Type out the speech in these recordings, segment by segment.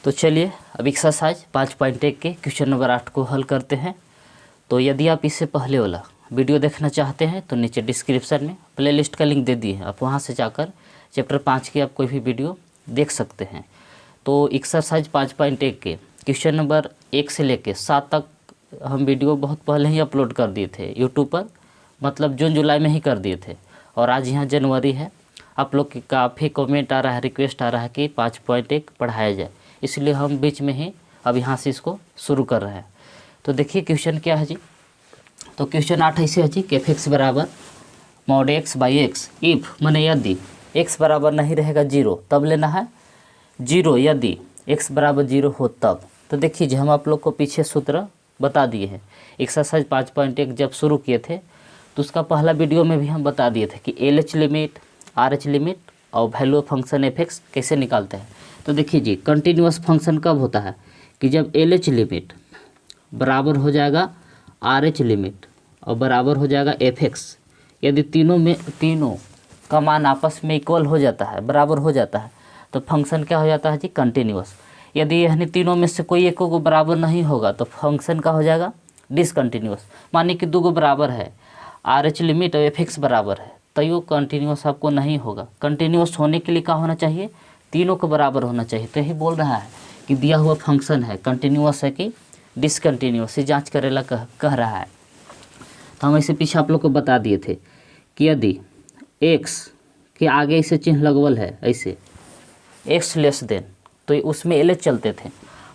तो चलिए अब एक्सरसाइज 5.1 के क्वेश्चन नंबर 8 को हल करते हैं। तो यदि आप इससे पहले वाला वीडियो देखना चाहते हैं तो नीचे डिस्क्रिप्शन में प्लेलिस्ट का लिंक दे दिए हैं, आप वहां से जाकर चैप्टर 5 की आप कोई भी वीडियो देख सकते हैं। तो एक्सरसाइज 5.1 के क्वेश्चन नंबर 1 से लेकर 7 तक हम वीडियो बहुत पहले ही अपलोड कर दिए थे यूट्यूब पर, मतलब जून जुलाई में ही कर दिए थे। और आज यहाँ जनवरी है, आप लोग की काफ़ी कमेंट आ रहा है, रिक्वेस्ट आ रहा है कि 5.1 पढ़ाया जाए, इसलिए हम बीच में ही अब यहाँ से इसको शुरू कर रहे हैं। तो देखिए क्वेश्चन क्या है जी। तो क्वेश्चन 8 ऐसे है जी कि f(x) बराबर mod x by x, if माने यदि x बराबर नहीं रहेगा 0 तब लेना है 0, यदि x बराबर 0 हो तब। तो देखिए जी, हम आप लोग को पीछे सूत्र बता दिए हैं। एक्सरसाइज 5.1 जब शुरू किए थे तो उसका पहला वीडियो में भी हम बता दिए थे कि LH लिमिट, RH लिमिट और वैल्यू ऑफ फंक्शन f(x) कैसे निकालते हैं। तो देखिए जी, कंटिन्यूअस फंक्शन कब होता है कि जब LH लिमिट बराबर हो जाएगा RH लिमिट और बराबर हो जाएगा f(x), यदि तीनों का मान आपस में इक्वल हो जाता है, बराबर हो जाता है, तो फंक्शन क्या हो जाता है जी, कंटिन्यूअस। यदि यानी तीनों में से कोई एक को बराबर नहीं होगा तो फंक्शन का हो जाएगा डिसकंटिन्यूअस। मानिए कि 2 बराबर है, RH लिमिट और f(x) बराबर है, तो ये कंटिन्यूअस आपको नहीं होगा। कंटिन्यूअस होने के लिए क्या होना चाहिए, तीनों को बराबर होना चाहिए। तो यही बोल रहा है कि दिया हुआ फंक्शन है कंटिन्यूअस है कि डिसकंटिन्यूअस, ये जाँच करेला कह रहा है। तो हम ऐसे पीछे आप लोग को बता दिए थे कि यदि x के आगे इसे चिन्ह लगवल है, ऐसे x लेस देन, तो उसमें LH चलते थे,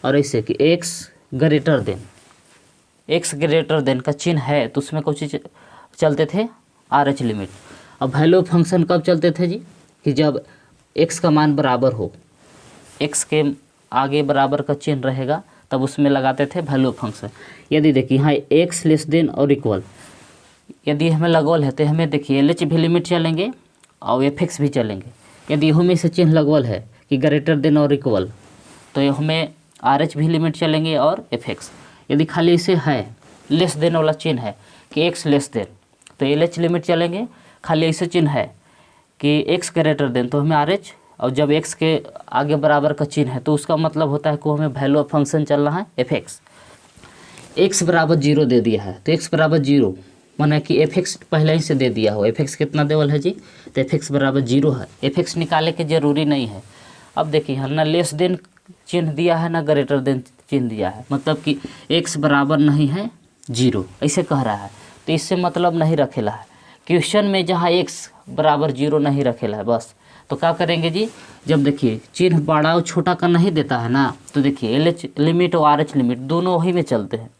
और ऐसे कि x ग्रेटर देन का चिन्ह है तो उसमें कुछ चलते थे RH लिमिट। अब वैल्यू फंक्शन कब चलते थे जी, कि जब x का मान बराबर हो, x के आगे बराबर का चिन्ह रहेगा तब उसमें लगाते थे वैल्यू फंक्शन। यदि देखिए यहाँ x लेस देन और इक्वल यदि हमें लगवल है तो हमें देखिए LH भी लिमिट चलेंगे और f(x) भी चलेंगे। यदि हमें से चिन्ह लगवल है कि ग्रेटर देन और इक्वल तो हमें RH भी लिमिट चलेंगे और f(x). यदि खाली इसे है लेस देन वाला चिन्ह है कि x लेस देन तो LH लिमिट चलेंगे, खाली ऐसे चिन्ह है कि x ग्रेटर देन तो हमें RH, और जब x के आगे बराबर का चिन्ह है तो उसका मतलब होता है कि हमें वैल्यू ऑफ फंक्शन चल रहा है f(x). x बराबर 0 दे दिया है तो x बराबर 0 माना कि f(x) पहले ही से दे दिया हो। f(x) कितना देवल है जी, तो f(x) बराबर 0 है। f(x) निकाले के जरूरी नहीं है। अब देखिए हम ना लेस देन चिन्ह दिया है ना ग्रेटर देन चिन्ह दिया है, मतलब कि x बराबर नहीं है 0 ऐसे कह रहा है। तो इससे मतलब नहीं रखेला है क्वेश्चन में जहाँ x बराबर 0 नहीं रखेला है बस। तो क्या करेंगे जी, जब देखिए चिन्ह बड़ा और छोटा का नहीं देता है ना, तो देखिए LH लिमिट और RH लिमिट दोनों वही में चलते हैं।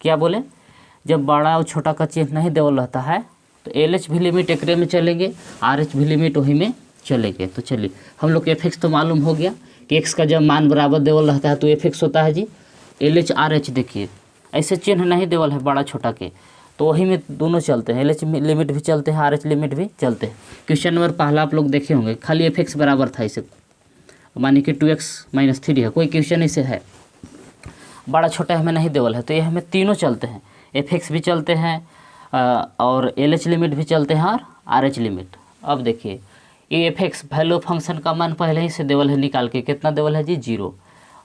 क्या बोले, जब बड़ा और छोटा का चिन्ह नहीं देवल रहता है तो LH भी लिमिट एकरे में चलेंगे, RH भी लिमिट वही में चलेंगे। तो चलिए हम लोग को f(x) तो मालूम हो गया कि x का जब मान बराबर देवल रहता है तो f(x) होता है जी LH RH। देखिए ऐसे चिन्ह नहीं देवल है बड़ा छोटा के, तो वही में दोनों चलते हैं, LH लिमिट भी चलते हैं, RH लिमिट भी चलते हैं। क्वेश्चन नंबर पहला आप लोग देखे होंगे, खाली f(x) बराबर था, इसे मानिए कि 2x - 3 है, कोई क्वेश्चन इसे है बड़ा छोटा हमें नहीं देवल है, तो ये हमें तीनों चलते हैं, f(x) भी चलते हैं और LH लिमिट भी चलते हैं और RH लिमिट। अब देखिए ये f(x) वैल्यू फंक्शन का मान पहले ही से देवल है, निकाल के कितना देवल है जी 0।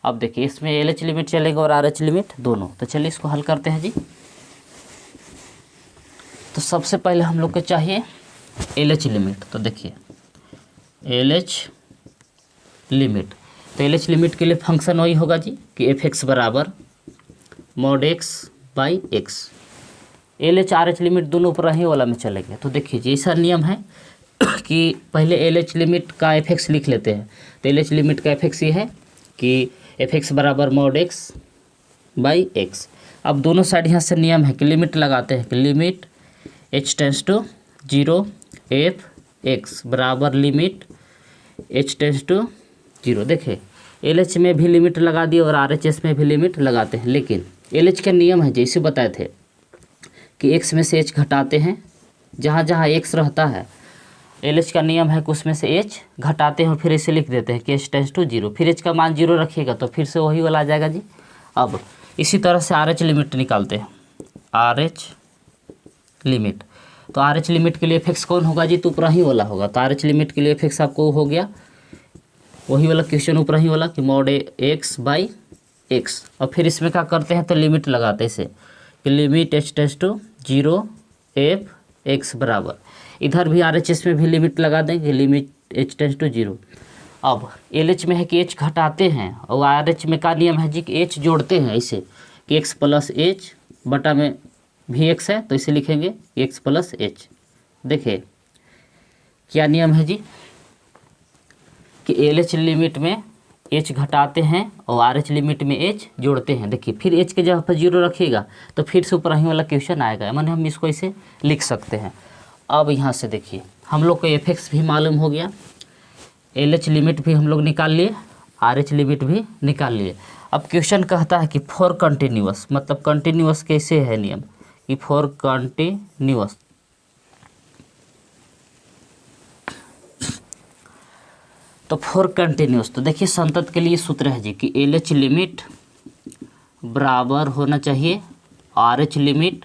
अब देखिए इसमें LH लिमिट चलेगा और RH लिमिट दोनों। तो चलिए इसको हल करते हैं जी। तो सबसे पहले हम लोग को चाहिए LH लिमिट। तो देखिए LH लिमिट, तो LH लिमिट के लिए फंक्शन वही होगा जी कि f(x) बराबर mod x by x. LH RH limit दोनों ऊपर ही वाला में चलेंगे। तो देखिए जी ऐसा नियम है कि पहले LH लिमिट का f(x) लिख लेते हैं। तो LH लिमिट का f(x) ये है कि f(x) बराबर mod x बाई एक्स। अब दोनों साइड यहाँ से नियम है कि लिमिट लगाते हैं कि limit h tends to 0 f(x) बराबर लिमिट h टेंस टू 0। देखिए LH में भी लिमिट लगा दिए और RHS में भी लिमिट लगाते हैं, लेकिन LH का नियम है जैसे बताए थे कि x में से h घटाते हैं, जहाँ जहाँ x रहता है LH का नियम है कि उसमें से h घटाते हैं और फिर इसे लिख देते हैं कि h टेंस टू 0, फिर h का मान 0 रखिएगा तो फिर से वही वाला आ जाएगा जी। अब इसी तरह से RH लिमिट निकालते हैं, RH लिमिट। तो RH लिमिट के लिए f(x) कौन होगा जी, तो ऊपर ही वाला होगा। तो RH लिमिट के लिए f(x) आपको हो गया वही वाला क्वेश्चन ऊपर ही वाला कि मॉड एक्स बाई एक्स। और फिर इसमें क्या करते हैं तो लिमिट लगाते हैं इसे कि limit H tends to 0 F X बराबर, इधर भी आर एच एस में भी लिमिट लगा देंगे लिमिट एच टेंड्स टू 0। अब एल एच में है कि एच घटाते हैं और आर एच में का नियम है जी कि एच जोड़ते हैं, ऐसे कि एक्स प्लस एच बटा में भी एक्स है तो इसे लिखेंगे एक्स प्लस एच। देखिए क्या नियम है जी कि एल एच लिमिट में एच घटाते हैं और आर एच लिमिट में एच जोड़ते हैं। देखिए फिर एच के जगह पर 0 रखिएगा तो फिर से ऊपर ही वाला क्वेश्चन आएगा, माने हम इसको ऐसे लिख सकते हैं। अब यहाँ से देखिए हम लोग को एफ एक्स भी मालूम हो गया, एल एच लिमिट भी हम लोग निकाल लिए, आर एच लिमिट भी निकाल लिए। अब क्वेश्चन कहता है कि फॉर कंटिन्यूअस, मतलब कंटिन्यूअस कैसे है नियम कि फॉर कंटिन्यूअस, तो फॉर कंटिन्यूअस तो देखिए संतत के लिए सूत्र है जी कि एल एच लिमिट बराबर होना चाहिए आर एच लिमिट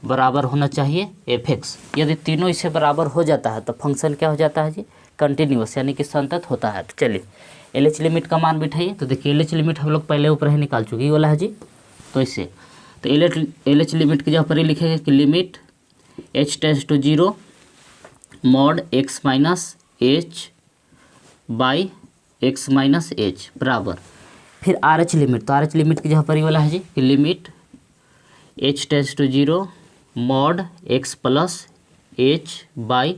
बराबर होना चाहिए एफ एक्स। यदि तीनों इसे बराबर हो जाता है तो फंक्शन क्या हो जाता है जी कंटिन्यूअस, यानी कि संतत होता है। तो चलिए एल एच लिमिट का मान बिठाइए। तो देखिए एल एच लिमिट हम लोग पहले ऊपर ही निकाल चुके, ये वाला है जी। तो इससे तो एल एच लिमिट के जहाँ पर ये लिखेंगे कि limit H tends to 0 mod x minus h by x minus h बराबर, फिर आर एच लिमिट, तो आर एच लिमिट की जहाँ पर ये वाला है जी कि limit H tends to 0 mod x plus h by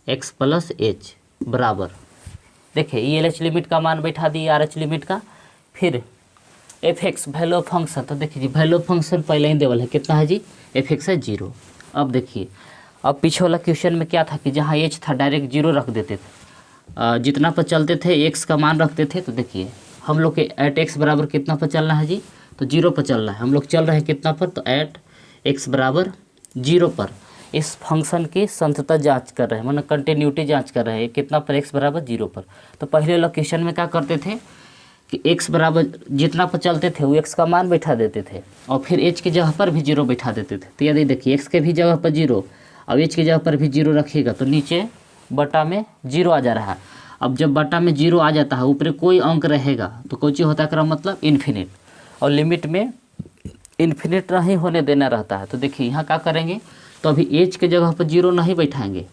x plus h बराबर। देखिए ये एल एच लिमिट का मान बैठा दिए आर एच लिमिट का। फिर F x value of function, तो देखिए जी वैल्यू ऑफ फंक्शन पहले ही देवल है, कितना है जी एफ एक्स है 0। अब देखिए अब पीछे वाला क्वेश्चन में क्या था कि जहाँ एच था डायरेक्ट 0 रख देते थे, जितना पर चलते थे एक्स का मान रखते थे। तो देखिए हम लोग के एट एक्स बराबर कितना पर चलना है जी तो 0 पर चलना है, हम लोग चल रहे हैं कितना पर तो एट एक्स बराबर 0 पर इस फंक्शन की संततता जांच कर रहे हैं, मतलब कंटिन्यूटी जांच कर रहे हैं कितना पर एक्स बराबर 0 पर। तो पहले वाला क्वेश्चन में क्या करते थे कि एक्स बराबर जितना पर चलते थे वो एक्स का मान बैठा देते थे और फिर एच की जगह पर भी 0 बैठा देते थे। तो यदि देखिए एक्स के भी जगह पर 0 और एच की जगह पर भी 0 रखिएगा तो नीचे बटा में 0 आ जा रहा है। अब जब बटा में 0 आ जाता है ऊपर कोई अंक रहेगा तो कोई चीज़ होता है मतलब इन्फिनिट, और लिमिट में इन्फिनिट नहीं होने देना रहता है। तो देखिए यहाँ क्या करेंगे तो अभी एच के जगह पर 0 नहीं बैठाएंगे,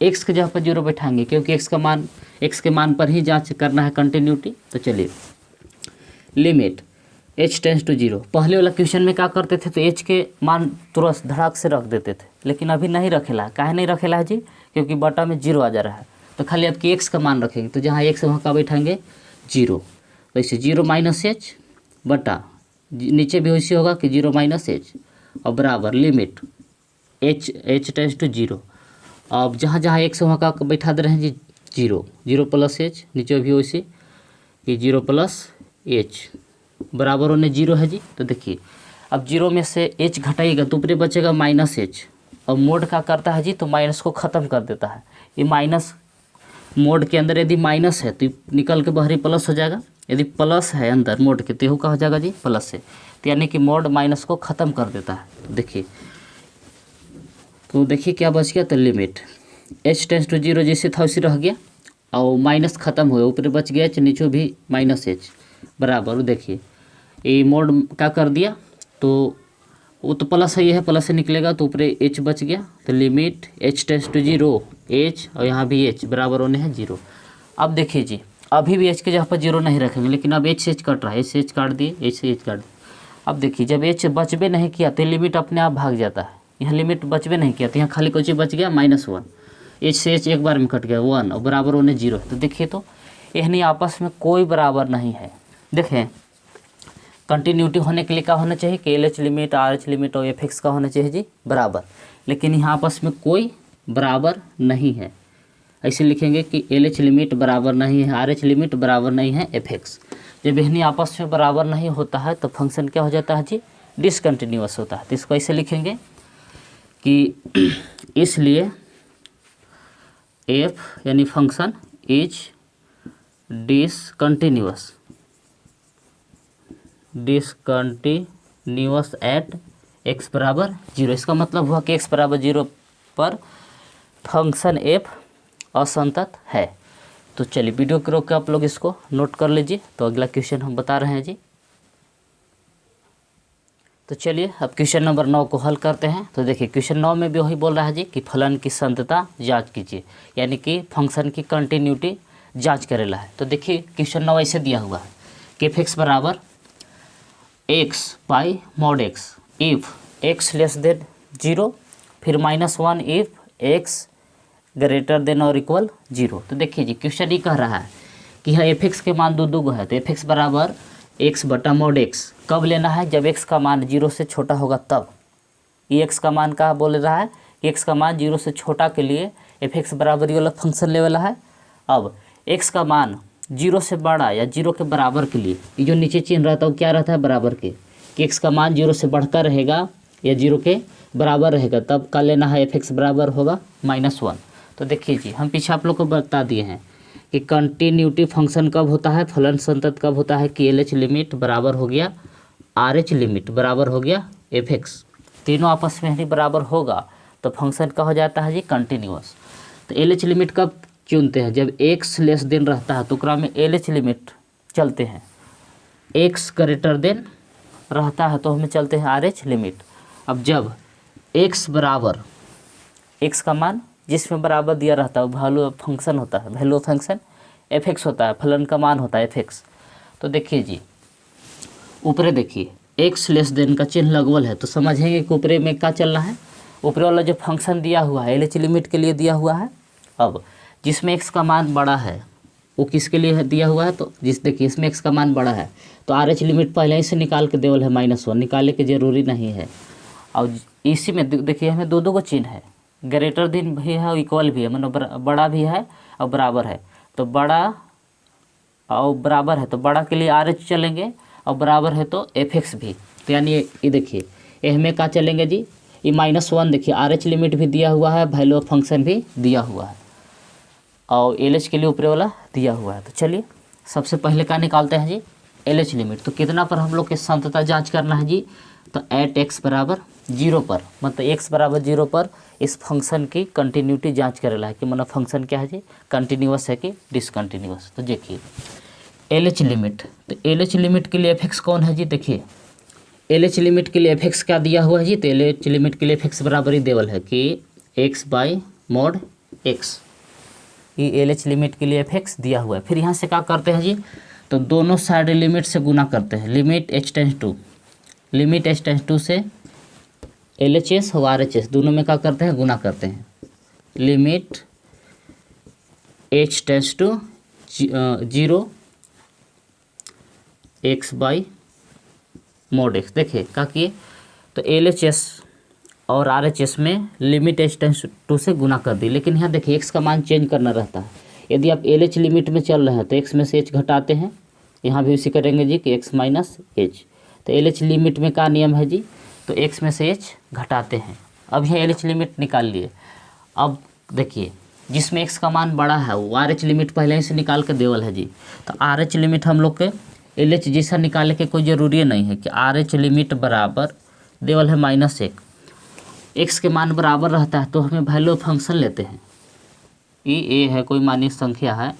एक्स के जगह पर 0 बैठाएंगे क्योंकि एक्स के मान पर ही जांच करना है कंटिन्यूटी। तो चलिए लिमिट एच टेंड्स टू 0, पहले वाला क्वेश्चन में क्या करते थे तो एच के मान तुरंत धड़ाक से रख देते थे, लेकिन अभी नहीं रखेला। काहे नहीं रखेला है जी क्योंकि बटा में 0 आ जा रहा है। तो खाली आपकी एक्स का मान रखेंगे, तो जहाँ एक्स वहाँ का बैठाएंगे 0, तो इसे 0 माइनस एच बटा नीचे भी वैसे होगा कि 0 माइनस एच और बराबर लिमिट एच टेंड्स टू 0। अब जहाँ जहाँ एक्स वहाँ का बैठा दे रहे हैं जी 0 प्लस एच, नीचे भी वैसे कि 0 प्लस एच बराबर होने 0 है जी। तो देखिए अब 0 में से एच घटाइएगा तो ऊपर बचेगा माइनस एच, और मोड क्या करता है जी तो माइनस को ख़त्म कर देता है। ये माइनस मोड के अंदर यदि माइनस है तो निकल के बाहर प्लस हो जाएगा, यदि प्लस है अंदर मोड के तो का हो जाएगा जी प्लस से, तो यानी कि मोड माइनस को ख़त्म कर देता है। देखिए क्या बच गया तो लिमिट एच टेंड्स टू 0 जैसे था वैसे रह गया और माइनस ख़त्म हुआ, ऊपर बच गया एच नीचे भी माइनस एच बराबर। देखिए ये मोड क्या कर दिया तो वो तो प्लस है, ये है प्लस से निकलेगा तो ऊपर एच बच गया, तो limit H tends to 0 h और यहाँ भी एच बराबर होने हैं 0। अब देखिए जी अभी भी एच के जगह पर 0 नहीं रखेंगे, लेकिन अब एच से एच कट रहा है, एच से एच काट दिए, एच से एच काट दिए। अब देखिए जब एच बचबे नहीं किया तो लिमिट अपने आप भाग जाता है, यहाँ लिमिट बचबे नहीं किया तो यहाँ खाली कोई चीज़ बच गया -1, एच से एच एक बार में कट गया 1 और बराबर होने 0। तो देखिए तो यह आपस में कोई बराबर नहीं है। देखें कंटिन्यूटी होने के लिए क्या होना चाहिए कि L H limit are H limit और एफ एक्स का होना चाहिए जी बराबर, लेकिन यहाँ आपस में कोई बराबर नहीं है। ऐसे लिखेंगे कि एल एच लिमिट बराबर नहीं है, आर एच लिमिट बराबर नहीं है एफ एक्स। जब यह आपस में बराबर नहीं होता है तो फंक्शन क्या हो जाता है जी डिसकंटिन्यूअस होता है। तो इसको ऐसे लिखेंगे कि इसलिए एफ यानी function is discontinuous at x बराबर 0। इसका मतलब हुआ कि एक्स बराबर 0 पर फंक्शन एफ असंतत है। तो चलिए वीडियो को रोक के आप लोग इसको नोट कर लीजिए। तो अगला क्वेश्चन हम बता रहे हैं जी। तो चलिए अब क्वेश्चन नंबर 9 को हल करते हैं। तो देखिए क्वेश्चन 9 में भी वही बोल रहा है जी कि फलन की संतता जांच कीजिए, यानी कि फंक्शन की कंटिन्यूटी जांच करेला है। तो देखिए क्वेश्चन 9 ऐसे दिया हुआ है कि एफ एक्स बराबर x by mod x if x less than 0, फिर -1 इफ़ एक्स ग्रेटर देन और इक्वल 0। तो देखिए जी क्वेश्चन ये कह रहा है कि यह एफ एक्स के मान दो है। तो एफ एक्स बराबर एक्स बटा मॉड एक्स कब लेना है, जब एक्स का मान 0 से छोटा होगा तब। ये एक्स का मान कहाँ बोल रहा है कि एक्स का मान 0 से छोटा के लिए एफ एक्स बराबर ये वाला फंक्शन ले वाला है। अब एक्स का मान 0 से बड़ा या 0 के बराबर के लिए ये जो नीचे चिन्ह रहता है वो क्या रहता है, बराबर के, कि एक्स का मान 0 से बढ़ता रहेगा या 0 के बराबर रहेगा तब का लेना है एफ एक्स बराबर होगा -1। तो देखिए जी हम पीछे आप लोग को बता दिए हैं कि कंटिन्यूटी फंक्शन कब होता है, फलन संतत कब होता है कि एल एच लिमिट बराबर हो गया आर एच लिमिट बराबर हो गया एफ एक्स, तीनों आपस में ही बराबर होगा तो फंक्शन का हो जाता है जी कंटिन्यूअस। तो एल एच लिमिट कब चुनते हैं, जब एक्स लेस देन रहता है तो उकरा में एल एच लिमिट चलते हैं, एक्स ग्रेटर देन रहता है तो हमें चलते हैं आर एच लिमिट। अब जब एक्स बराबर एक्स का मान जिसमें बराबर दिया रहता है वो वैल्यू फंक्शन होता है, वैल्यू फंक्शन एफ एक्स होता है, फलन का मान होता है एफ एक्स। तो देखिए जी ऊपरे देखिए एक्स लेस देन का चिन्ह लगवल है तो समझेंगे कि ऊपरे में क्या चलना है, ऊपरे वाला जो फंक्शन दिया हुआ है एल एच लिमिट के लिए दिया हुआ है। अब जिसमें एक्स का मान बड़ा है वो किसके लिए दिया हुआ है, तो जिस देखिए इसमें एक्स का मान बड़ा है तो आर एच लिमिट पहले ही से निकाल के देवल है -1, निकालने की ज़रूरी नहीं है। और इसी में देखिए हमें दो को चिन्ह है, ग्रेटर देन भी है और इक्वल भी है, मतलब बड़ा भी है और बराबर है। तो बड़ा और बराबर है तो बड़ा के लिए आर एच चलेंगे और बराबर है तो एफ एक्स भी। तो यानी ये देखिए ये हमें क्या चलेंगे जी, ये -1 देखिए आर एच लिमिट भी दिया हुआ है, वैल्यू ऑफ फंक्शन भी दिया हुआ है और एल एच के लिए ऊपर वाला दिया हुआ है। तो चलिए सबसे पहले क्या निकालते हैं जी, एल एच लिमिट। तो कितना पर हम लोग के संतता जांच करना है जी, तो एट एक्स बराबर 0 पर, मतलब एक्स बराबर 0 पर इस फंक्शन की कंटिन्यूटी जांच करेला है कि मतलब फंक्शन क्या है जी, कंटिन्यूअस है कि डिसकंटिन्यूअस। तो देखिए एल एच लिमिट, तो एल एच लिमिट के लिए एफ एक्स कौन है जी, देखिए एल एच लिमिट के लिए एफ एक्स क्या दिया हुआ है जी, तो एल एच लिमिट के लिए एफ एक्स बराबर ही देवल है कि एक्स बाई मॉड एक्स, ये एल एच लिमिट के लिए एफ एक्स दिया हुआ है। फिर यहाँ से क्या करते हैं जी, तो दोनों साइड लिमिट से गुना करते हैं, limit h tends to, limit h tends to से एल एच एस और आर एच एस दोनों में क्या करते हैं, गुना करते हैं, limit h tends to 0 x by mod x. देखिए क्या किए, तो एल एच एस और आर एच एस में लिमिट एच टेंस टू से गुना कर दी, लेकिन यहाँ देखिए एक्स का मान चेंज करना रहता है। यदि आप एल एच लिमिट में चल रहे हैं तो एक्स में से एच घटाते हैं, यहाँ भी उसी करेंगे जी कि एक्स माइनस एच। तो एल एच लिमिट में क्या नियम है जी, तो एक्स में से एच घटाते हैं। अब यह एल एच लिमिट निकाल लिए। अब देखिए जिसमें एक्स का मान बड़ा है वो आर एच लिमिट पहले ही से निकाल के देवल है जी। तो आर एच लिमिट हम लोग के एल एच जैसा निकालने के कोई ज़रूरी नहीं है कि आर एच लिमिट बराबर देवल है -1, एक्स के मान बराबर रहता है तो हमें वैल्यू फंक्शन लेते हैं, ए है कोई मान्य संख्या है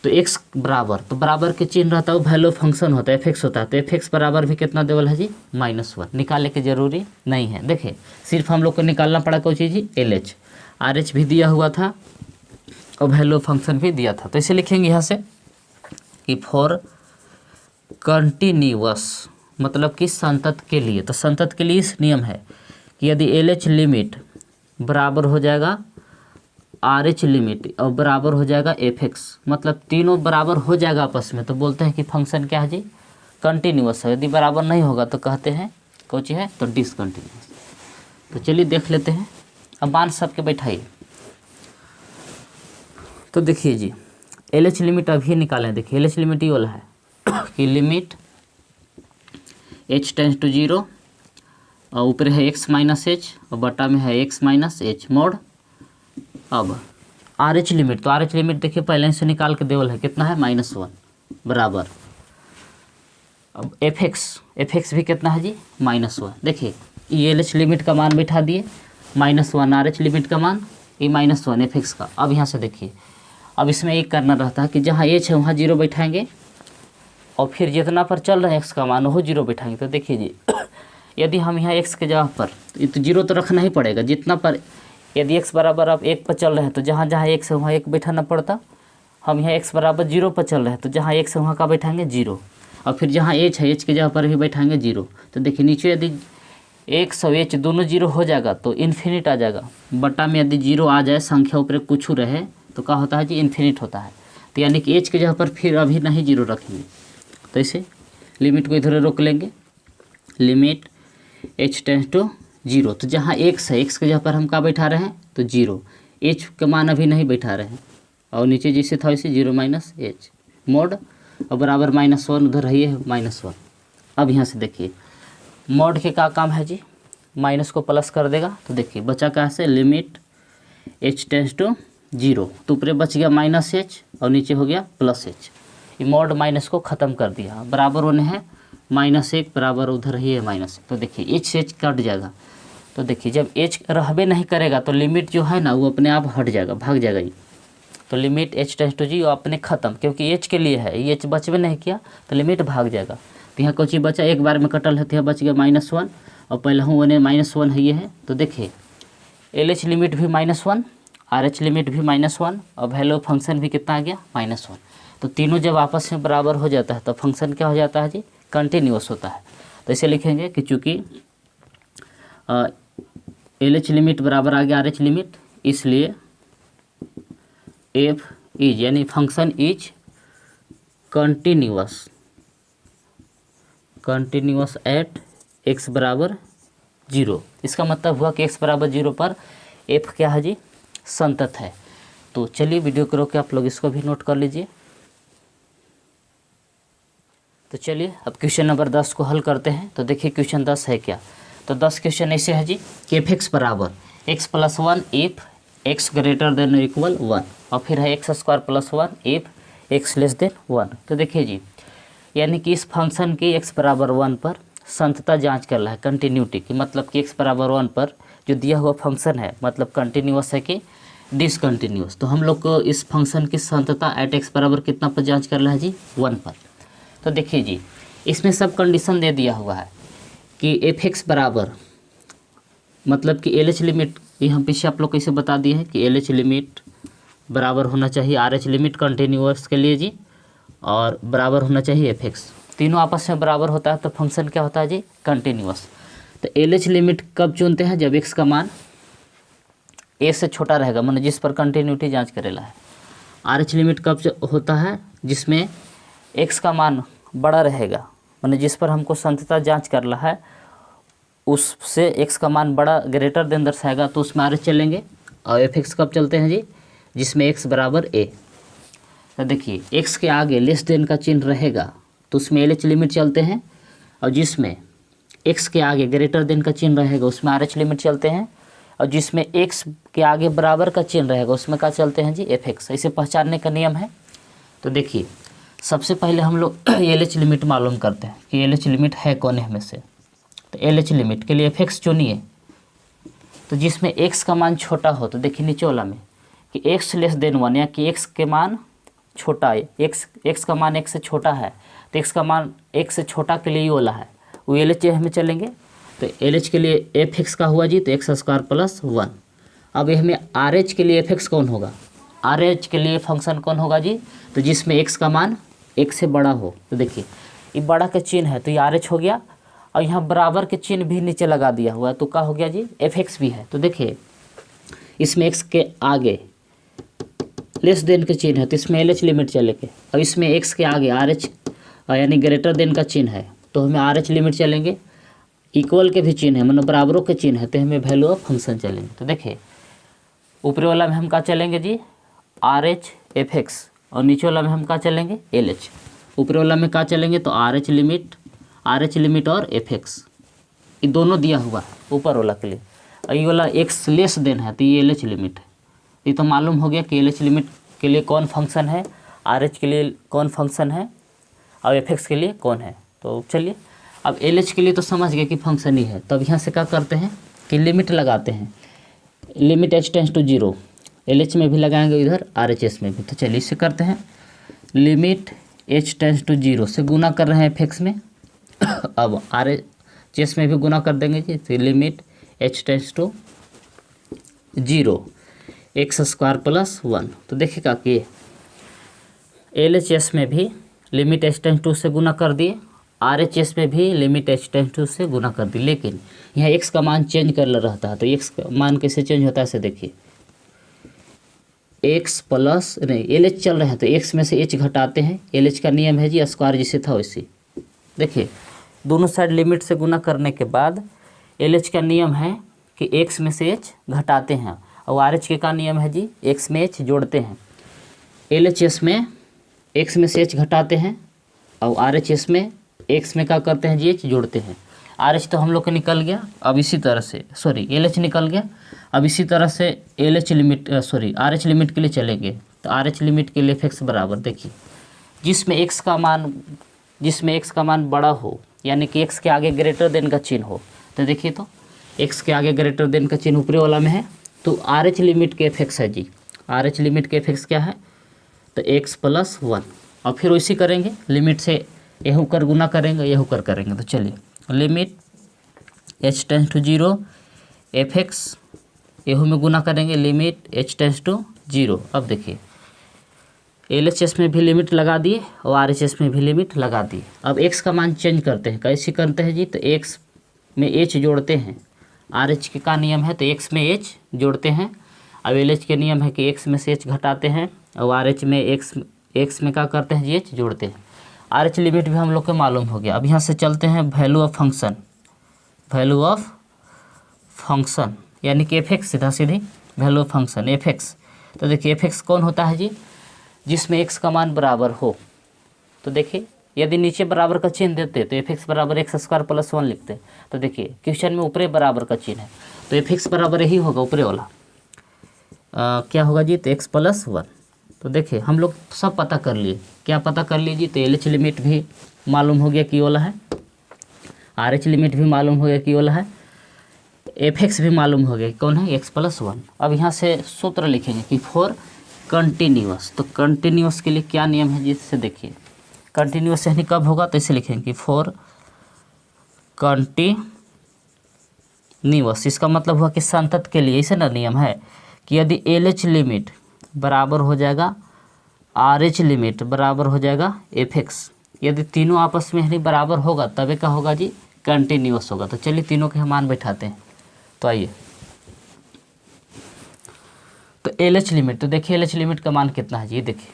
तो एक्स बराबर, तो बराबर के चिन्ह रहता है वो वैल्यू फंक्शन होता है, एफ एक्स होता है। तो एफ एक्स बराबर भी कितना देवल है जी, -1, निकालने की ज़रूरी नहीं है। देखिए सिर्फ हम लोग को निकालना पड़ा कोई चीज़ जी, एल एच, आर एच भी दिया हुआ था और वैल्यू फंक्शन भी दिया था। तो इसे लिखेंगे यहाँ से कि फॉर कंटिन्यूअस, मतलब कि संतत के लिए। तो संतत के लिए इस नियम है कि यदि एल एच लिमिट बराबर हो जाएगा आर एच लिमिट और बराबर हो जाएगा एफ एक्स, मतलब तीनों बराबर हो जाएगा आपस में, तो बोलते हैं कि फंक्शन क्या है जी, कंटिन्यूअस है। यदि बराबर नहीं होगा तो कहते हैं कौन सी है, तो डिसकंटिन्यूअस। तो चलिए देख लेते हैं। अब मान सबके बैठाइए। तो देखिए जी एल एच लिमिट अभी निकालें, देखिए एल एच लिमिट ये वाला है कि लिमिट एच टेंस टू 0 और ऊपर है एक्स माइनस एच और बटा में है एक्स माइनस एच मॉड। अब आर एच लिमिट, तो आर एच लिमिट देखिए पहले से निकाल के देवल है कितना है, -1 बराबर। अब एफ एक्स भी कितना है जी, -1। देखिए ये एल एच लिमिट का मान बैठा दिए, -1 आर एच लिमिट का मान, ये -1 एफ एक्स का। अब यहाँ से देखिए अब इसमें एक करना रहता है कि जहाँ एच है वहाँ 0 बैठाएंगे और फिर जितना पर चल रहा है एक्स का मान वो 0 बैठाएंगे। तो देखिए जी यदि हम यहाँ एक्स के जगह पर तो 0 तो रखना ही पड़ेगा जितना पर, यदि x बराबर अब 1 पर चल रहे हैं तो जहाँ जहाँ x है वहाँ 1 बैठाना पड़ता। हम यहाँ x बराबर 0 पर चल रहे हैं तो जहाँ x है वहाँ का बैठाएंगे 0, और फिर जहाँ h है h के जगह पर भी बैठाएंगे 0। तो देखिए नीचे यदि x और h दोनों 0 हो जाएगा तो इन्फिनिट आ जाएगा। बटा में यदि 0 आ जाए, संख्या ऊपर कुछ रहे तो क्या होता है जी, इन्फिनिट होता है। तो यानी कि h के जगह पर फिर अभी नहीं 0 रखेंगे, तो इसे लिमिट को इधर रोक लेंगे, लिमिट h टेंड्स टू 0। तो जहाँ x है x के जगह पर हम क्या बैठा रहे हैं तो 0, h का मान अभी नहीं बैठा रहे हैं, और नीचे जैसे था वैसे 0 माइनस h मोड और बराबर -1 उधर रही है -1। अब यहाँ से देखिए मोड के क्या काम है जी, माइनस को प्लस कर देगा। तो देखिए बचा कहाँ से, लिमिट h टेंड्स टू 0, तो ऊपर बच गया -h और नीचे हो गया +h। ये मोड माइनस को ख़त्म कर दिया, बराबर होने है -1 बराबर उधर ही है -1। तो देखिए h से h कट जाएगा। तो देखिए जब h रहबे नहीं करेगा तो लिमिट जो है ना वो अपने आप हट जाएगा, भाग जाएगा ये। तो लिमिट h टेंड्स टू 0 अपने ख़त्म, क्योंकि h के लिए है, ये h बचबे नहीं किया तो लिमिट भाग जाएगा। तो यहाँ कुछ ही बचा, एक बार में कटल है तो यहाँ बच गया -1 और पहले हूँ वन -1 है ये है। तो देखिए LH लिमिट भी -1, RH लिमिट भी -1 और वैल्यू फंक्शन भी कितना आ गया -1। तो तीनों जब आपस में बराबर हो जाता है तो फंक्शन क्या हो जाता है जी, कंटिन्यूअस होता है। तो इसे लिखेंगे कि चूँकि LH लिमिट बराबर आ गया RH लिमिट, इसलिए f इज यानी function is continuous at x बराबर 0। इसका मतलब हुआ कि x बराबर 0 पर f क्या है जी, संतत है। तो चलिए वीडियो को रोक के आप लोग इसको भी नोट कर लीजिए। तो चलिए अब क्वेश्चन नंबर 10 को हल करते हैं। तो देखिए क्वेश्चन 10 है क्या, तो 10 क्वेश्चन ऐसे है जी कि f(x) बराबर x + 1 if x greater than equal 1, और फिर है x² + 1 if x less than 1। तो देखिए जी यानी कि इस फंक्शन की x बराबर 1 पर संतता जांच कर रहा है, कंटिन्यूटी की, मतलब कि x बराबर 1 पर जो दिया हुआ फंक्शन है मतलब कंटिन्यूअस है कि डिसकंटिन्यूअस। तो हम लोग को इस फंक्शन की संतता एट x बराबर कितना पर जांच कर रहा है जी, 1 पर। तो देखिए जी इसमें सब कंडीशन दे दिया हुआ है कि f(x) बराबर मतलब कि LH लिमिट, ये हम पीछे आप लोग कैसे बता दिए हैं कि LH लिमिट बराबर होना चाहिए RH लिमिट कंटिन्यूअस के लिए जी, और बराबर होना चाहिए f(x), तीनों आपस में बराबर होता है तो फंक्शन क्या होता है जी, कंटिन्यूअस। तो LH लिमिट कब चुनते हैं, जब x का मान a से छोटा रहेगा, मतलब जिस पर कंटिन्यूटी जांच करेला है। RH लिमिट कब होता है, जिसमें x का मान बड़ा रहेगा, मतलब जिस पर हमको संतता जांच करना है उससे x का मान बड़ा ग्रेटर देन दर्शाएगा तो उसमें RH चलेंगे। और f(x) कब चलते हैं जी, जिसमें x बराबर a। तो देखिए x के आगे लेस देन का चिन्ह रहेगा तो उसमें LH लिमिट चलते हैं, और जिसमें x के आगे ग्रेटर देन का चिन्ह रहेगा उसमें RH लिमिट चलते हैं, और जिसमें x के आगे बराबर का चिन्ह रहेगा उसमें क्या चलते हैं जी, f(x). इसे पहचानने का नियम है। तो देखिए सबसे पहले हम लोग LH लिमिट मालूम करते हैं कि LH लिमिट है कौन है में से। तो LH लिमिट के लिए f(x) चुनिए, तो जिसमें x का मान छोटा हो, तो देखिए नीचे वाला में कि x लेस देन 1 या कि x के मान छोटा है, x का मान x से छोटा है तो x का मान x से छोटा के लिए ये वाला है, वो LH में चलेंगे। तो LH के लिए f(x) का हुआ जी तो x² + 1। अब हमें RH के लिए f(x) कौन होगा, RH के लिए फंक्शन कौन होगा जी, तो जिसमें x का मान 1 से बड़ा हो। तो देखिए ये बड़ा का चिन्ह है तो ये RH हो गया, और यहाँ बराबर के चिन्ह भी नीचे लगा दिया हुआ है तो क्या हो गया जी, f(x) भी है। तो देखिए इसमें x के आगे लेस देन के चिन्ह है तो इसमें LH लिमिट चलेंगे, और इसमें x के आगे RH यानी ग्रेटर देन का चिन्ह है तो हमें RH लिमिट चलेंगे। इक्वल के भी चिन्ह है मतलब बराबरों के चिन्ह है तो हमें वैल्यू ऑफ फंक्शन चलेंगे। तो देखिए ऊपरी वाला में हम क्या चलेंगे जी, RH f(x), और नीचे वाला में हम क्या चलेंगे, LH। ऊपरी वाला में क्या चलेंगे तो RH लिमिट और f(x), ये दोनों दिया हुआ है ऊपर वाला के लिए, और ये वाला x लेस देन है तो ये LH लिमिट है। ये तो मालूम हो गया कि LH लिमिट के लिए कौन फंक्शन है, RH के लिए कौन फंक्शन है और f(x) के लिए कौन है। तो चलिए अब LH के लिए तो समझ गए कि फंक्शन ही है, तब यहाँ से क्या करते हैं कि लिमिट लगाते हैं। Limit h tends to 0, LH में भी लगाएंगे इधर RHS में भी। तो चलिए इसे करते हैं, लिमिट h टेंस टू 0 से गुना कर रहे हैं fx में, अब RHS में भी गुना कर देंगे जी। तो limit h tends to 0 x² plus 1। तो देखिएगा कि LHS में भी लिमिट h टेंस टू से गुना कर दिए, RHS में भी लिमिट h टेंस टू से गुना कर दी, लेकिन यहाँ x का मान चेंज कर रहता है। तो x का मान कैसे चेंज होता है इसे देखिए, x प्लस नहीं LH चल रहे हैं तो x में से h घटाते हैं, LH का नियम है जी स्क्वायर जिसे था वैसे। देखिए दोनों साइड लिमिट से गुना करने के बाद LH का नियम है कि x में से h घटाते हैं, और RH का नियम है जी x में h जोड़ते हैं। LHS में x में से h घटाते हैं और RHS में x में क्या करते हैं जी h जोड़ते हैं। RH तो हम लोग का निकल गया, अब इसी तरह से LH निकल गया। अब इसी तरह से RH लिमिट के लिए चलेंगे। तो RH लिमिट के लिए fx बराबर देखिए, जिसमें x का मान बड़ा हो, यानी कि x के आगे ग्रेटर देन का चिन्ह हो। तो देखिए तो x के आगे ग्रेटर देन का चिन्ह ऊपरी वाला में है, तो RH लिमिट के fx है जी। RH लिमिट के fx क्या है, तो x प्लस 1। और फिर वैसे करेंगे, लिमिट से यहू कर गुना करेंगे, यहू कर करेंगे। तो चलिए limit h tends to 0 fx, यहू में गुना करेंगे, लिमिट h टेंस टू 0। अब देखिए LHS में भी लिमिट लगा दिए और RHS में भी लिमिट लगा दिए। अब x का मान चेंज करते हैं, कैसे करते हैं जी, तो x में h जोड़ते हैं। RH का नियम है तो x में h जोड़ते हैं, अब LH के नियम है कि x में से h घटाते हैं, और RH में x में क्या करते हैं जी h जोड़ते हैं। RH लिमिट भी हम लोग को मालूम हो गया। अब यहाँ से चलते हैं वैल्यू ऑफ फंक्शन यानी कि fx, Sidhi value of function fx। तो देखिए fx कौन होता है जी, जिसमें x का मान बराबर हो। तो देखिए यदि नीचे बराबर का चिन्ह देते तो fx बराबर x² प्लस 1 लिखते। तो देखिए क्वेश्चन में ऊपरे बराबर का चिन्ह है, तो fx बराबर यही होगा ऊपरे वाला। क्या होगा जी, तो x प्लस 1। तो देखिए हम लोग सब पता कर लिए, क्या पता कर लीजिए, तो LH लिमिट भी मालूम हो गया कि वाला है, RH लिमिट भी मालूम हो गया कि वाला है, fx भी मालूम हो गया कौन है, x प्लस 1। अब यहाँ से सूत्र लिखेंगे कि फॉर कंटिन्यूअस। तो कंटिन्यूअस के लिए क्या नियम है जिससे देखिए, कंटिन्यूअस यानी कब होगा, तो इसे लिखेंगे कि फॉर कंटिन्यूअस। इसका मतलब हुआ कि संतत के लिए, इसे ना नियम है कि यदि LH लिमिट बराबर हो जाएगा RH लिमिट बराबर हो जाएगा fx, यदि तीनों आपस में नहीं बराबर होगा तभी क्या होगा जी, कंटिन्यूअस होगा। तो चलिए तीनों के हम मान बैठाते हैं। तो आइए, तो LH लिमिट, तो देखिए LH लिमिट का मान कितना है जी, देखिए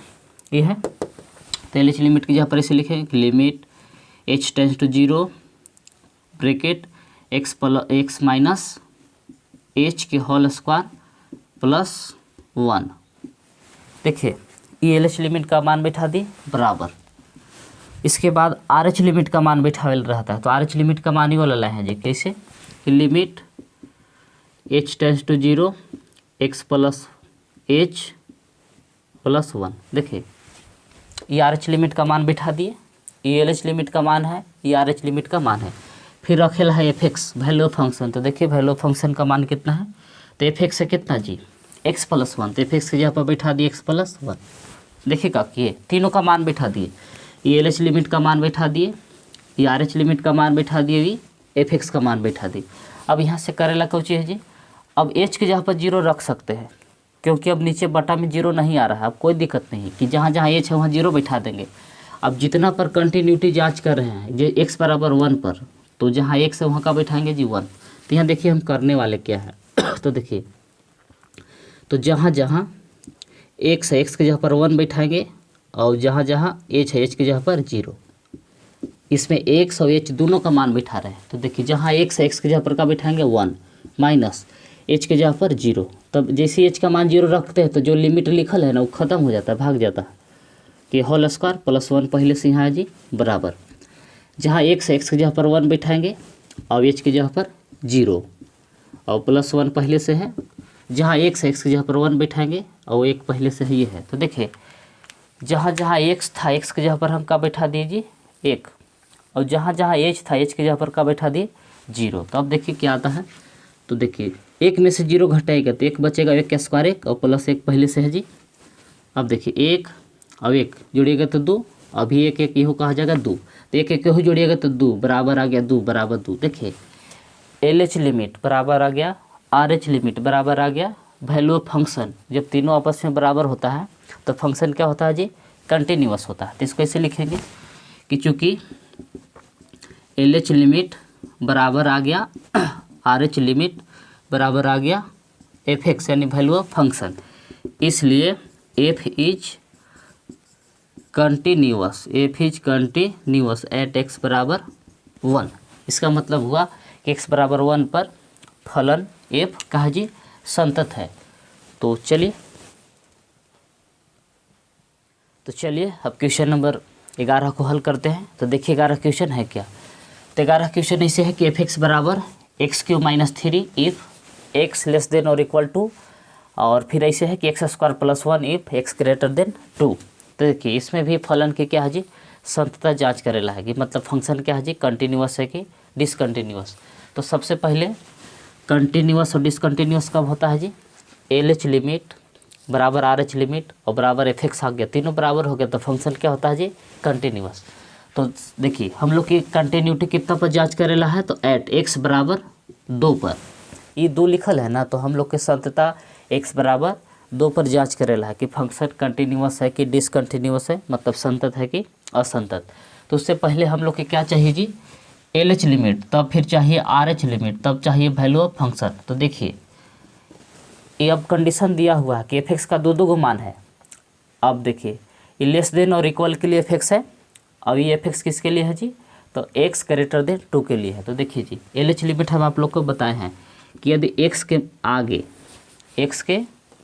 ये है। तो LH लिमिट की जहाँ पर इसे लिखें कि limit h tends to 0 bracket x minus h के होल स्क्वायर प्लस 1। देखिए ये LH लिमिट का मान बैठा दी बराबर। इसके बाद RH लिमिट का मान बैठा रहता है, तो RH लिमिट का मान ही वाला लाए हैं जी, कैसे कि limit h tends to 0 x plus h plus 1। देखिए ये RH लिमिट का मान बैठा दिए, ये LH लिमिट का मान है, ये RH लिमिट का मान है। फिर रखेला है fx वैल्यू ऑफ फंक्शन। तो देखिए वैल्यू ऑफ फंक्शन का मान कितना है, तो fx है कितना जी, x प्लस 1। तो fx के जगह पर बैठा दिए x प्लस 1। देखिएगा कि ये तीनों का मान बैठा दिए, ये LH लिमिट का मान बैठा दिए, ये RH लिमिट का मान बैठा दिए, ये fx का मान बैठा दिए। अब यहाँ से करेला कौची है जी, अब h के जगह पर 0 रख सकते हैं, क्योंकि अब नीचे बटा में 0 नहीं आ रहा है। अब कोई दिक्कत नहीं कि जहाँ जहाँ h है वहाँ 0 बैठा देंगे। अब जितना पर कंटिन्यूटी जांच कर रहे हैं जो x बराबर 1 पर, तो जहाँ x है वहाँ का बैठाएंगे जी 1। तो यहाँ देखिए हम करने वाले क्या है तो देखिए, तो जहाँ जहाँ x है x के जगह पर 1 बैठाएंगे, और जहाँ जहाँ h है h के जगह पर 0। इसमें x और h दोनों का मान बैठा रहे हैं। तो देखिए जहाँ x है x के जगह पर का बैठाएंगे 1 माइनस h के जगह पर 0। तब जैसे h का मान 0 रखते हैं तो जो लिमिट लिखल है ना वो ख़त्म हो जाता है, भाग जाता है, कि होल स्क्वायर प्लस 1 पहले से यहाँ है जी बराबर। जहाँ x है x के जगह पर 1 बैठाएंगे और h की जगह पर 0, और प्लस 1 पहले से है। जहाँ x है x की जगह पर 1 बैठाएंगे और 1 पहले से ही है। तो देखिए जहाँ जहाँ x था x की जगह पर हम का बैठा दिए जी 1, और जहाँ जहाँ h था h की जगह पर का बैठा दिए 0। तो अब देखिए क्या आता है, तो देखिए एक में से 0 घटाएगा तो एक बचेगा, 1 का स्क्वायर 1 और प्लस 1 पहले से है जी। अब देखिए 1 और 1 जोड़िएगा तो 2, अभी 1 1 यहो कहा जाएगा 2, तो 1 1 यहो जोड़िएगा तो 2 बराबर आ गया 2 बराबर 2। देखिए LH लिमिट बराबर आ गया, RH लिमिट बराबर आ गया, वैल्यू ऑफ फंक्शन जब तीनों आपस में बराबर होता है तो फंक्शन क्या होता है जी, कंटिन्यूअस होता है। तो इसको ऐसे लिखेंगे कि चूँकि LH लिमिट बराबर आ गया RH लिमिट बराबर आ गया fx यानी वैल्यू ऑफ फंक्शन, इसलिए f is continuous at x बराबर 1। इसका मतलब हुआ कि x बराबर 1 पर फलन f कहा जी संतत है। तो चलिए अब क्वेश्चन नंबर 11 को हल करते हैं। तो देखिए 11 क्वेश्चन है क्या, तो 11 क्वेश्चन ऐसे है कि fx बराबर x³ - 3 if x less than और इक्वल टू, और फिर ऐसे है कि x² + 1 if x greater than 2। तो देखिए इसमें भी फलन के क्या है जी संततता जांच करेला है कि मतलब फंक्शन क्या है जी कंटिन्यूअस है कि डिसकंटिन्यूअस। तो सबसे पहले कंटिन्यूअस और डिसकंटिन्यूअस कब होता है जी, LH लिमिट बराबर RH लिमिट और बराबर fx आ गया, तीनों बराबर हो गया तो फंक्शन क्या होता है जी कंटिन्यूअस। तो देखिए हम लोग की कंटिन्यूटी कितना पर जांच करेला है, तो एट x बराबर 2 पर, ये 2 लिखल है ना, तो हम लोग के संततता x बराबर 2 पर जांच करेला है कि फंक्शन कंटिन्यूअस है कि डिसकंटिन्यूअस है, मतलब संतत है कि असंतत। तो उससे पहले हम लोग के क्या चाहिए जी LH लिमिट, तब फिर चाहिए RH लिमिट, तब चाहिए वैल्यू ऑफ फंक्शन। तो देखिए ये अब कंडीशन दिया हुआ है कि fx का 2 मान है। अब देखिए ये लेस देन और इक्वल के लिए fx है, अब ये fx किसके लिए है जी, तो x ग्रेटर देन 2 के लिए है। तो देखिए जी LH लिमिट हम आप लोग को बताए हैं कि यदि x के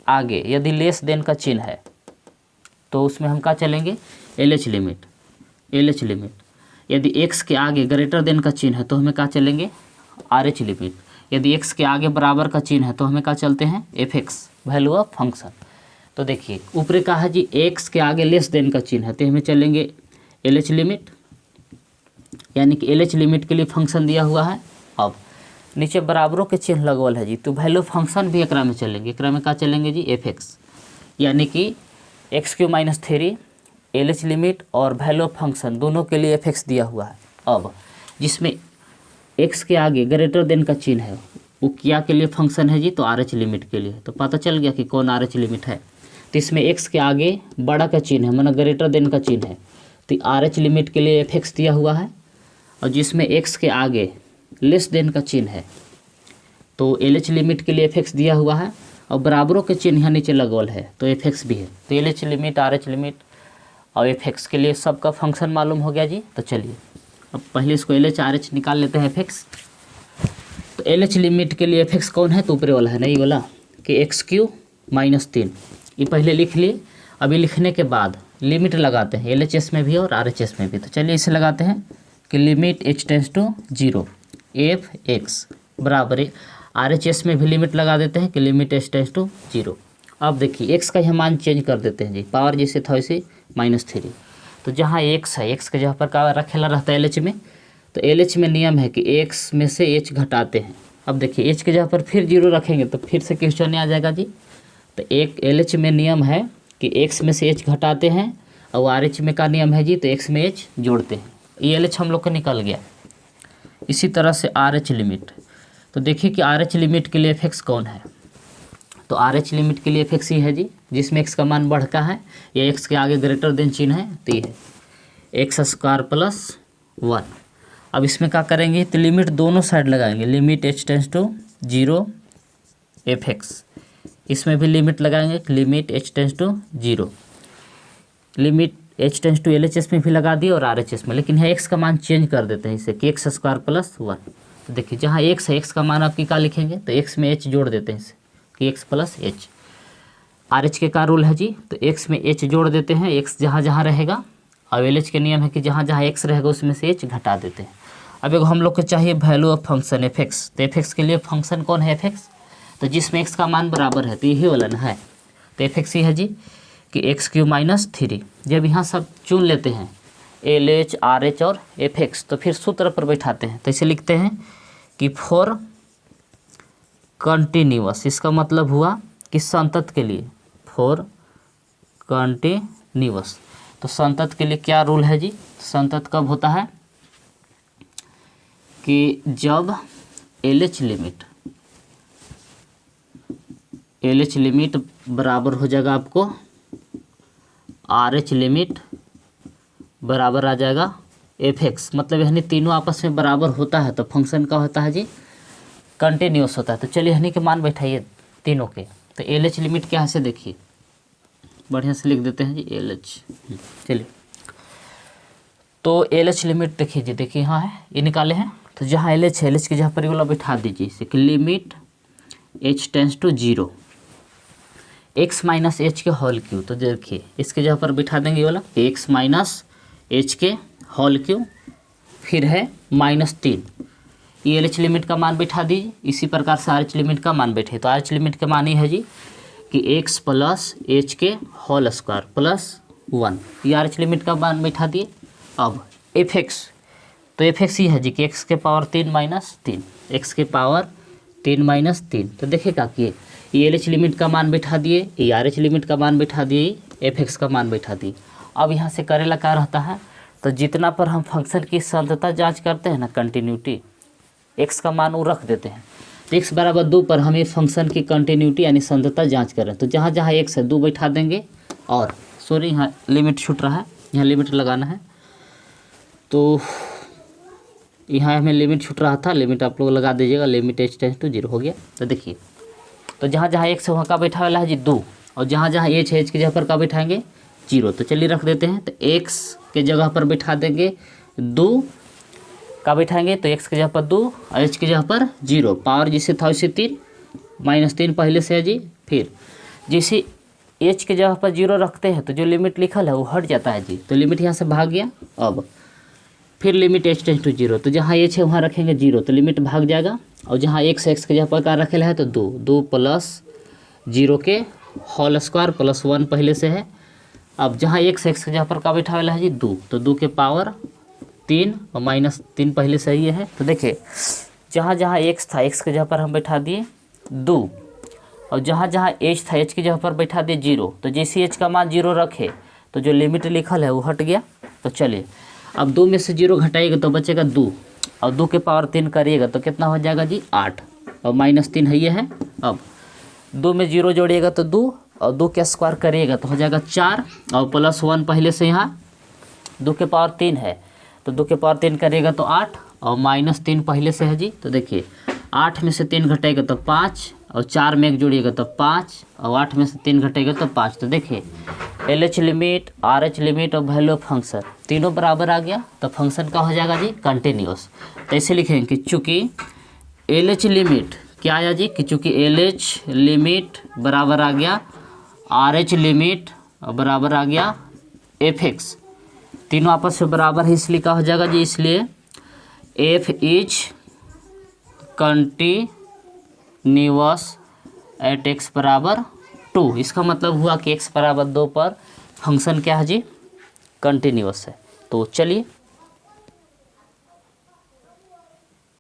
आगे यदि लेस देन का चिन्ह है तो उसमें हम क्या चलेंगे LH लिमिट। यदि x के आगे ग्रेटर देन का चिन्ह है तो हमें क्या चलेंगे RH लिमिट। यदि x के आगे बराबर का चिन्ह है तो हमें क्या चलते हैं fx वैल्यू ऑफ फंक्शन। तो देखिए ऊपर का है जी x के आगे लेस देन का चिन्ह है तो हमें चलेंगे LH लिमिट, यानी कि LH लिमिट के लिए फंक्शन दिया हुआ है। अब नीचे बराबरों के चिन्ह लगवल है जी, तो वैल्यू फंक्शन भी एकरा में चलेंगे, एकरा में क्या चलेंगे जी fx, यानी कि x³ - 3 LH लिमिट और वैल्यू फंक्शन दोनों के लिए fx दिया हुआ है। अब जिसमें x के आगे ग्रेटर देन का चिन्ह है वो क्या के लिए फंक्शन है जी, तो RH लिमिट के लिए। तो पता चल गया कि कौन RH लिमिट है। तो इसमें x के आगे बड़ा का चिन्ह है, मतलब ग्रेटर देन का चिन्ह है, तो RH लिमिट के लिए fx दिया हुआ है। और जिसमें x के आगे लेस देन का चिन्ह है तो LH लिमिट के लिए fx दिया हुआ है, और बराबरों के चिन्ह यहाँ नीचे लगवल है तो fx भी है। तो LH लिमिट RH लिमिट और fx के लिए सबका फंक्शन मालूम हो गया जी। तो चलिए अब पहले इसको LH RH निकाल लेते हैं fx। तो LH लिमिट के लिए fx कौन है, तो ऊपरे वाला है, नहीं वाला कि x³ - 3, ये पहले लिख लिए। अभी लिखने के बाद लिमिट लगाते हैं LHS में भी और RHS में भी। तो चलिए इसे लगाते हैं कि limit h tends to 0 fx बराबर RHS में भी लिमिट लगा देते हैं कि लिमिट h टेंस टू 0। अब देखिए x का यह मान चेंज कर देते हैं जी, पावर जैसे था वैसे -3। तो जहाँ x है x के जहाँ पर क्या रखेला रहता है LH में, तो LH में नियम है कि x में से h घटाते हैं। अब देखिए h के जहाँ पर फिर 0 रखेंगे तो फिर से क्वेश्चन आ जाएगा जी। तो एक LH में नियम है कि x में से h घटाते हैं, और RH में का नियम है जी, तो x में h जोड़ते हैं। ये LH हम लोग का निकल गया। इसी तरह से RH लिमिट, तो देखिए कि RH लिमिट के लिए fx कौन है, तो RH लिमिट के लिए fx ही है जी, जिसमें x का मान बढ़ का है या x के आगे ग्रेटर देन चिन्ह है, तो ये है x² + 1। अब इसमें क्या करेंगे, तो लिमिट दोनों साइड लगाएंगे, limit h tends to 0 fx, इसमें भी लिमिट लगाएंगे limit h tends to 0, limit h tends to LHS में भी लगा दिए और RHS में, लेकिन यहाँ x का मान चेंज कर देते हैं इसे कि x² + 1। तो देखिए जहाँ x है x का मान आपकी क्या लिखेंगे, तो x में h जोड़ देते हैं इसे कि x + h। RH के का रूल है जी, तो x में h जोड़ देते हैं, x जहाँ जहाँ रहेगा, और LH के नियम है कि जहाँ जहाँ x रहेगा उसमें से h घटा देते हैं। अब एक हम लोग को चाहिए वैल्यू ऑफ फंक्शन fx, तो fx के लिए फंक्शन कौन है fx, तो जिसमें x का मान बराबर है, तो यही वाला ना है, तो fx ही है जी कि x³ - 3। जब यहाँ सब चुन लेते हैं LH RH और fx, तो फिर सूत्र पर बैठाते हैं, तो इसे लिखते हैं कि फॉर कंटिन्यूअस, इसका मतलब हुआ कि संतत के लिए, फॉर कंटिन्यूअस। तो संतत के लिए क्या रूल है जी, संतत कब होता है कि जब LH लिमिट बराबर हो जाएगा आपको RH लिमिट बराबर आ जाएगा fx, मतलब यानी तीनों आपस में बराबर होता है तो फंक्शन का होता है जी कंटिन्यूअस होता है। तो चलिए यानी के मान बैठाइए तीनों के। तो LH लिमिट क्या है से देखिए, बढ़िया से लिख देते हैं जी LH। चलिए तो LH लिमिट देखिए जी, देखिए यहाँ है ये निकाले हैं। तो जहाँ LH है, LH की जहाँ पर ये वाला बैठा दीजिए इसे कि limit h tends to 0 x minus h के होल क्यू। तो देखिए इसके जहाँ पर बिठा देंगे ये वाला x माइनस एच के होल क्यू, फिर है -3, ये LH लिमिट का मान बिठा दीजिए। इसी प्रकार से RH लिमिट का मान बैठे। तो RH लिमिट का मान ये है जी कि x प्लस एच के होल स्क्वायर प्लस 1, ये RH लिमिट का मान बैठा दिए। अब fx, तो fx ये है जी कि x के पावर 3 माइनस 3, x के पावर 3 माइनस 3। तो देखिएगा कि ये LH लिमिट का मान बैठा दिए, ये RH लिमिट का मान बैठा दिए, fx का मान बैठा दिए। अब यहाँ से करेला क्या रहता है, तो जितना पर हम फंक्शन की संततता जांच करते हैं ना, कंटिन्यूटी, x का मान वो रख देते हैं। तो x बराबर 2 पर हम ये फंक्शन की कंटिन्यूटी यानी संततता जांच कर रहे हैं। तो जहाँ जहाँ x है 2 बैठा देंगे, और सॉरी यहाँ लिमिट छूट रहा है, यहाँ लिमिट लगाना है। तो यहाँ हमें लिमिट छूट रहा था, लिमिट आप लोग लगा दीजिएगा, लिमिट h टेंस टू 0 हो गया। तो देखिए तो जहाँ जहाँ x है वहाँ का बैठा वाला है जी 2, और जहाँ जहाँ h है h की जगह पर का बैठाएंगे 0। तो चलिए रख देते हैं। तो x के जगह पर बैठा देंगे 2, का बैठाएंगे तो x की जगह पर 2 और h की जगह पर 0, पावर जिसे था उसे 3, -3 पहले से है जी। फिर जैसे h की जगह पर 0 रखते हैं तो जो लिमिट लिखल है वो हट जाता है जी। तो लिमिट यहाँ से भाग गया। अब फिर लिमिट h टेंस टू 0, तो जहाँ h है वहाँ रखेंगे 0, तो लिमिट भाग जाएगा। और जहाँ x की जगह पर का रखेला है तो 2 प्लस 0 के होल स्क्वायर प्लस 1 पहले से है। अब जहाँ x की जगह पर का बैठा वाला है जी 2, तो 2 के पावर 3 और -3 पहले से ही है। तो देखिए जहाँ जहाँ x था x की जगह पर हम बैठा दिए 2, और जहाँ जहाँ h था h की जगह पर बैठा दिए 0। तो जैसे h का मान 0 रखे तो जो लिमिट लिखल है वो हट गया। तो चलिए अब 2 में से 0 घटाइएगा तो बचेगा 2, और 2 के पावर 3 करिएगा तो कितना हो जाएगा जी 8, और -3 है ये है। अब 2 में 0 जोड़िएगा तो 2, और 2 के स्क्वायर करिएगा तो हो जाएगा 4, और प्लस 1 पहले से यहाँ 2 के पावर 3 है, तो 2 के पावर 3 करिएगा तो 8, और -3 पहले से है जी। तो देखिए 8 में से 3 घटाएगा तो 5, और 4 में 1 जोड़िएगा तो 5, और 8 में से 3 घटेगा तो 5। तो देखिए LH लिमिट, RH लिमिट और वैल्यू ऑफ फंक्शन तीनों बराबर आ गया, तो फंक्शन का हो जाएगा जी कंटिन्यूअस। तो ऐसे लिखेंगे कि चूँकि LH लिमिट क्या आया जी, कि चूँकि LH लिमिट बराबर आ गया RH लिमिट और बराबर आ गया fx, तीनों आपस में बराबर है, इसलिए क्या हो जाएगा जी, इसलिए f is continuous at x बराबर 2। इसका मतलब हुआ कि x बराबर 2 पर फंक्शन क्या है जी कंटिन्यूअस है। तो चलिए